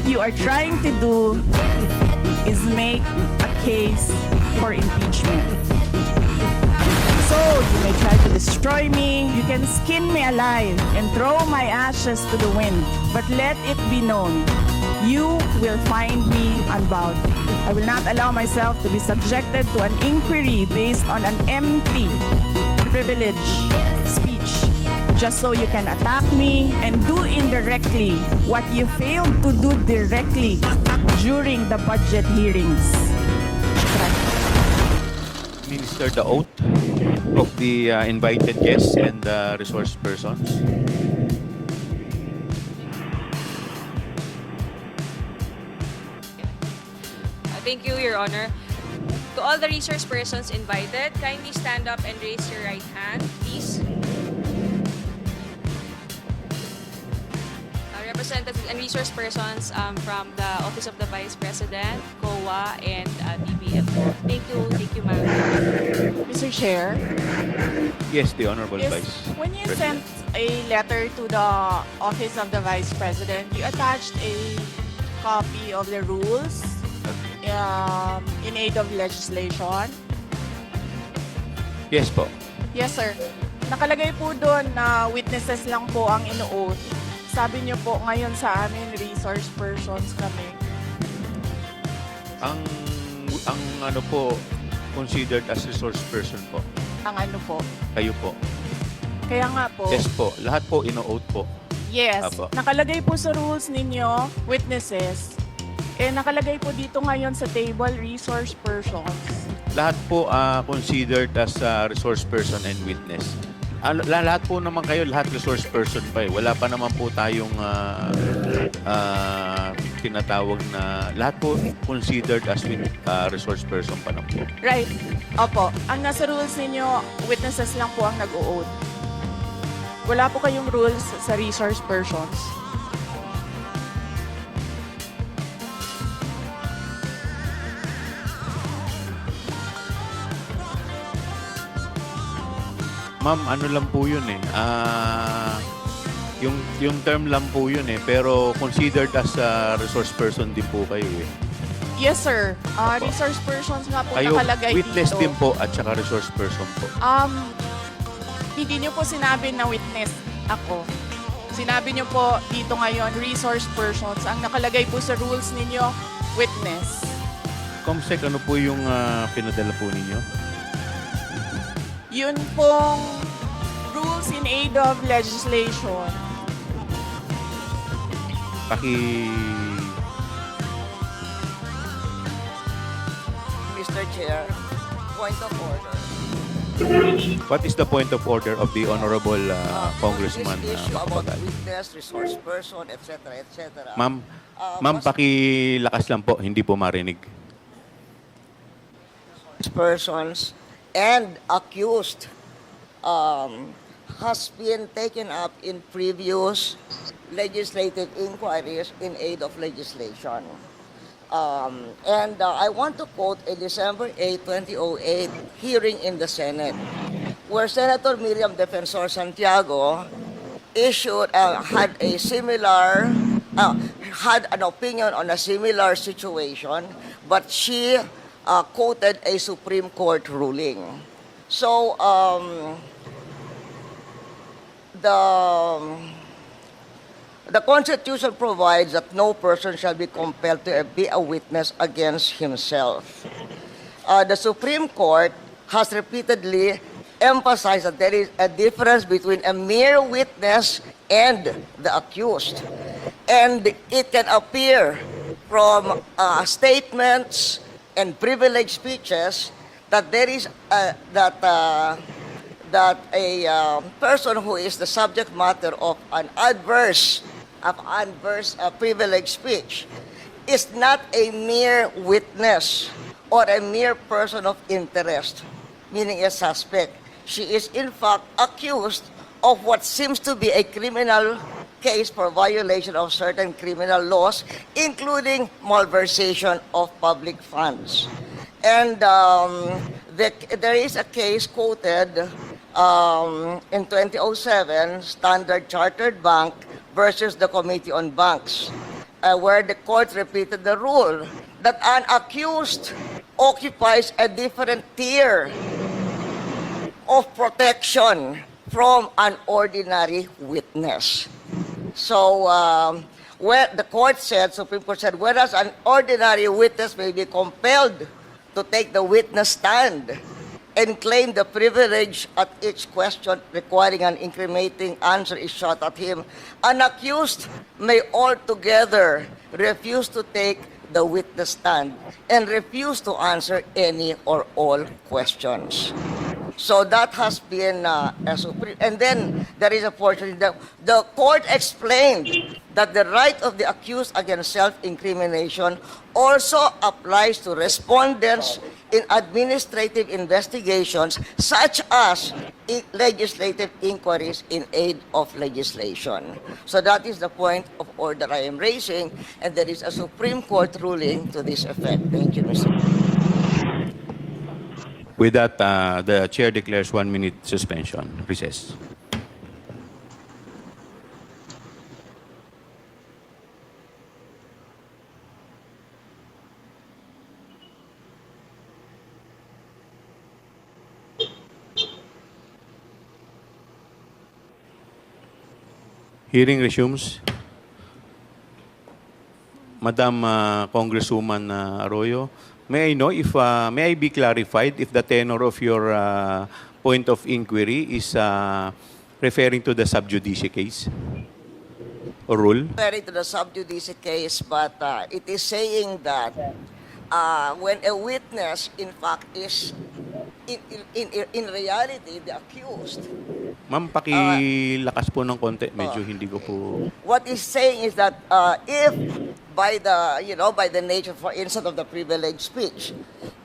you are trying to do is make a case for impeachment. So, you may try to destroy me, you can skin me alive and throw my ashes to the wind. But let it be known, you will find me unbowed. I will not allow myself to be subjected to an inquiry based on an empty, privileged speech, just so you can attack me and do indirectly what you failed to do directly during the budget hearings. Minister the oath of the invited guests and resource persons. Thank you, Your Honor. To all the resource persons invited, kindly stand up and raise your right hand, please. Representatives and resource persons from the Office of the Vice President, COA, and DBFO. Thank you, ma'am. Mr. Chair, Yes, the Honorable yes, Vice when you President. sent a letter to the Office of the Vice President, you attached a copy of the rules in aid of legislation. Yes po. Yes, sir. Nakalagay po doon na witnesses lang po ang ino-oath. Sabi niyo po ngayon sa amin, resource persons kami. Ang ano po, considered as resource person po. Ang ano po. Kayo po. Kaya nga po. Yes po. Lahat po ino-oath po. Yes. Apo. Nakalagay po sa rules ninyo, witnesses. Nakalagay po dito ngayon sa table, resource persons. Lahat po considered as resource person and witness. Lahat po naman kayo, lahat resource person pa eh. Wala pa naman po tayong tinatawag na, lahat po considered as resource person pa lang po. Right. Opo. Ang nasa rules ninyo, witnesses lang po ang nag-o-oath. Wala po kayong rules sa resource persons. Ma'am, ano lang po yun eh. Yung term lang po yun eh. Pero considered as resource person din po kayo eh. Yes, sir. Opo. Resource persons nga po Kayo, nakalagay witness dito. din po at saka resource person po. Hindi niyo po sinabi na witness ako. Sinabi niyo po dito ngayon, resource persons. Ang nakalagay po sa rules ninyo, witness. Comsec, ano po yung pinadala po ninyo? Yun pong rules in aid of legislation. Mr. Chair, point of order. What is the point of order of the Honorable Congressman This issue about Macapagal? witness, resource person, etc., etc. Ma'am, pakilakas lang po, hindi po marinig. Persons and accused has been taken up in previous legislative inquiries in aid of legislation. I want to quote a December 8, 2008 hearing in the Senate, where Senator Miriam Defensor Santiago had an opinion on a similar situation, but she quoted a Supreme Court ruling. So, the Constitution provides that no person shall be compelled to be a witness against himself. The Supreme Court has repeatedly emphasized that there is a difference between a mere witness and the accused. And it can appear from statements and privileged speeches that there is that a person who is the subject matter of an adverse privileged speech is not a mere witness or a mere person of interest, meaning a suspect. She is in fact accused of what seems to be a criminal case for violation of certain criminal laws, including malversation of public funds. And there is a case quoted in 2007, Standard Chartered Bank versus the Committee on Banks. where the court repeated the rule that an accused occupies a different tier of protection from an ordinary witness. So, where the court said, Supreme Court said, whereas an ordinary witness may be compelled to take the witness stand and claim the privilege at each question requiring an incriminating answer is shot at him, an accused may altogether refuse to take the witness stand and refuse to answer any or all questions. So that has been a supreme. And then there is a portion that the court explained that the right of the accused against self-incrimination also applies to respondents in administrative investigations such as legislative inquiries in aid of legislation. So that is the point of order I am raising, and there is a Supreme Court ruling to this effect. Thank you, Mr. With that, the chair declares 1 minute suspension. Recess. Hearing resumes. Madam Congresswoman Arroyo, may I know if may I be clarified if the tenor of your point of inquiry is referring to the sub judice case or rule? Referring to the sub judice case, but it is saying that when a witness, in fact, is in reality the accused. Ma'am, pakilakas po ng konti. Medyo hindi ko po... What is saying is that if by the nature, for instance, of the privileged speech,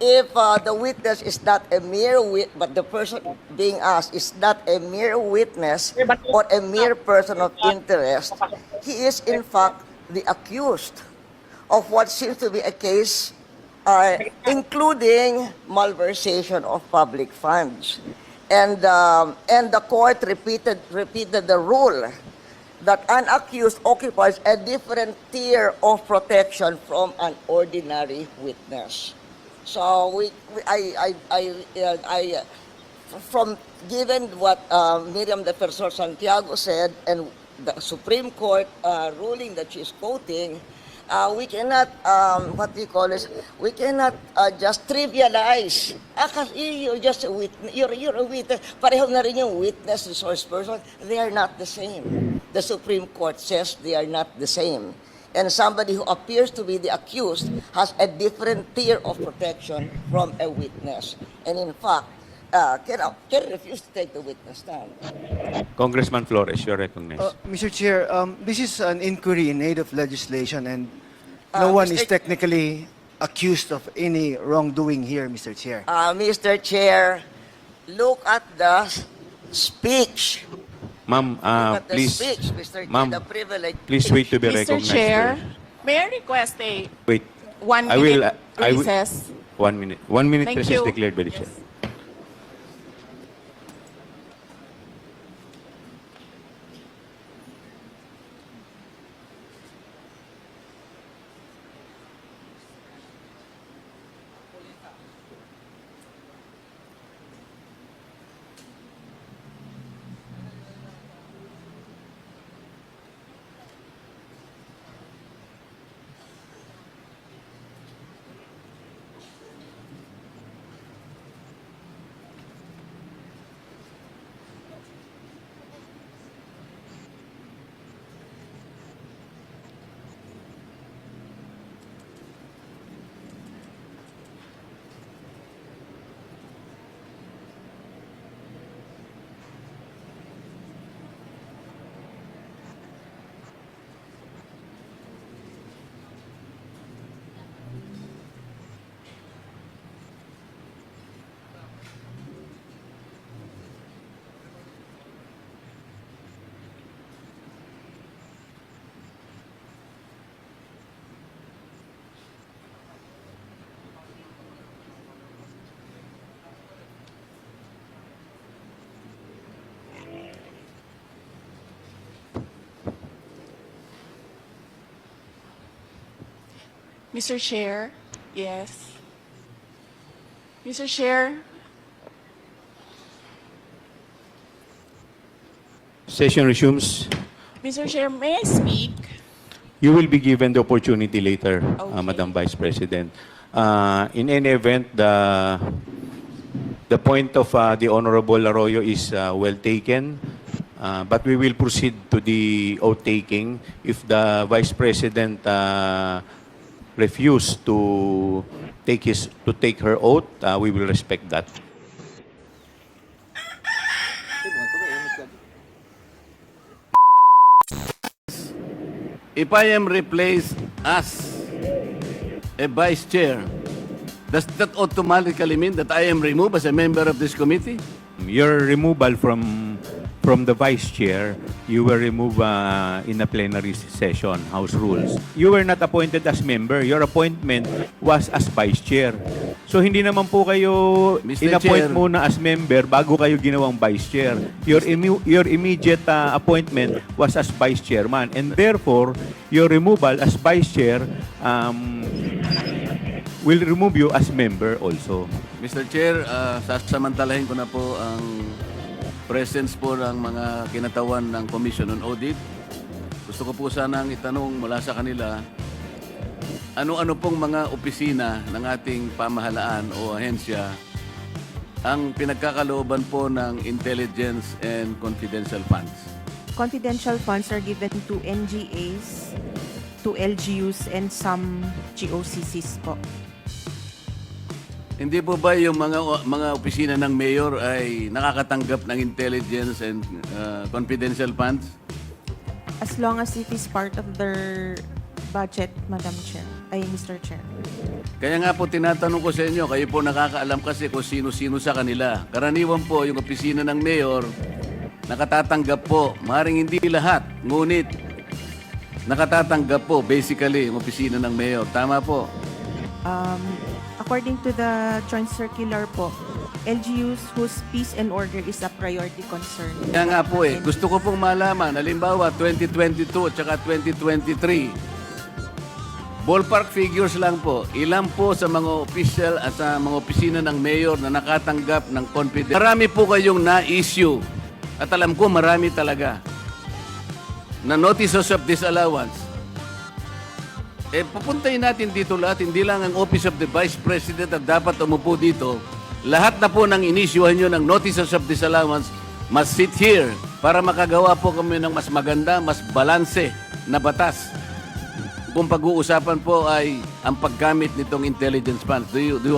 if the witness is not a mere but the person being asked is not a mere witness or a mere person of interest, he is in fact the accused of what seems to be a case including malversation of public funds. And the court repeated the rule that an accused occupies a different tier of protection from an ordinary witness. So from given what Miriam Defensor Santiago said and the Supreme Court ruling that she's quoting, we cannot, we cannot just trivialize. Kasi you're just a witness, you're a witness. Pareho na rin yung witness, resource person. They are not the same. The Supreme Court says they are not the same. And somebody who appears to be the accused has a different tier of protection from a witness. And in fact, can refuse to take the witness stand. Congressman Flores, you're recognized. Mr. Chair, this is an inquiry in aid of legislation, and no one is technically accused of any wrongdoing here, Mr. Chair. Mr. Chair, look at the speech. Ma'am, Look at the please, speech, Mr. Chair, ma'am, the privilege. please wait to be Mr. recognized Chair, first. may I request a Wait, 1 I will, minute I will- recess? 1 minute. 1 minute Thank recess you. declared by the chair. Mr. Chair, yes. Mr. Chair, Session resumes. Mr. Chair, may I speak? You will be given the opportunity later, Okay. Madam Vice President. In any event, the point of the Honorable Arroyo is well taken, but we will proceed to the oath taking. If the Vice President refuse to take her oath, we will respect that. If I am replaced as a vice chair, does that automatically mean that I am removed as a member of this committee? Your removal from the vice chair, you were removed in a plenary session, House rules. You were not appointed as member. Your appointment was as vice chair. So hindi naman po kayo Mr. in-appoint Chair. muna as member bago kayo ginawang vice chair. Your immediate appointment was as vice chairman, and therefore your removal as vice chair will remove you as member also. Mr. Chair, sasamantalahin ko na po ang presence po ng mga kinatawan ng Commission on Audit. Gusto ko po sanang itanong mula sa kanila, ano-ano pong mga opisina ng ating pamahalaan o ahensya ang pinagkakalooban po ng intelligence and confidential funds? Confidential funds are given to NGAs, to LGUs, and some GOCCs po. Hindi po ba yung mga opisina ng mayor ay nakakatanggap ng intelligence and confidential funds? As long as it is part of their budget, Madam Chair, ay Mr. Chair. Kaya nga po tinatanong ko sa inyo, kayo po nakakaalam kasi kung sino-sino sa kanila. Karaniwan po yung opisina ng mayor, nakatatanggap po, maaaring hindi lahat, ngunit nakatatanggap po basically yung opisina ng mayor. Tama po. According to the joint circular po, LGUs whose peace and order is a priority concern. Kaya nga po gusto ko pong malaman, halimbawa 2022 at saka 2023, ballpark figures lang po, ilan po sa mga official at sa mga opisina ng mayor na nakatanggap ng confidence. Marami po kayong na-issue, at alam ko marami talaga, na notices of disallowance. Pupuntahin natin dito lahat, hindi lang ang Office of the Vice President at dapat umupo dito. Lahat na po ng inisyuhan nyo ng notices of disallowance must sit here para makagawa po kami ng mas maganda, mas balanse na batas. Kung pag-uusapan po ay ang paggamit nitong intelligence funds. Do you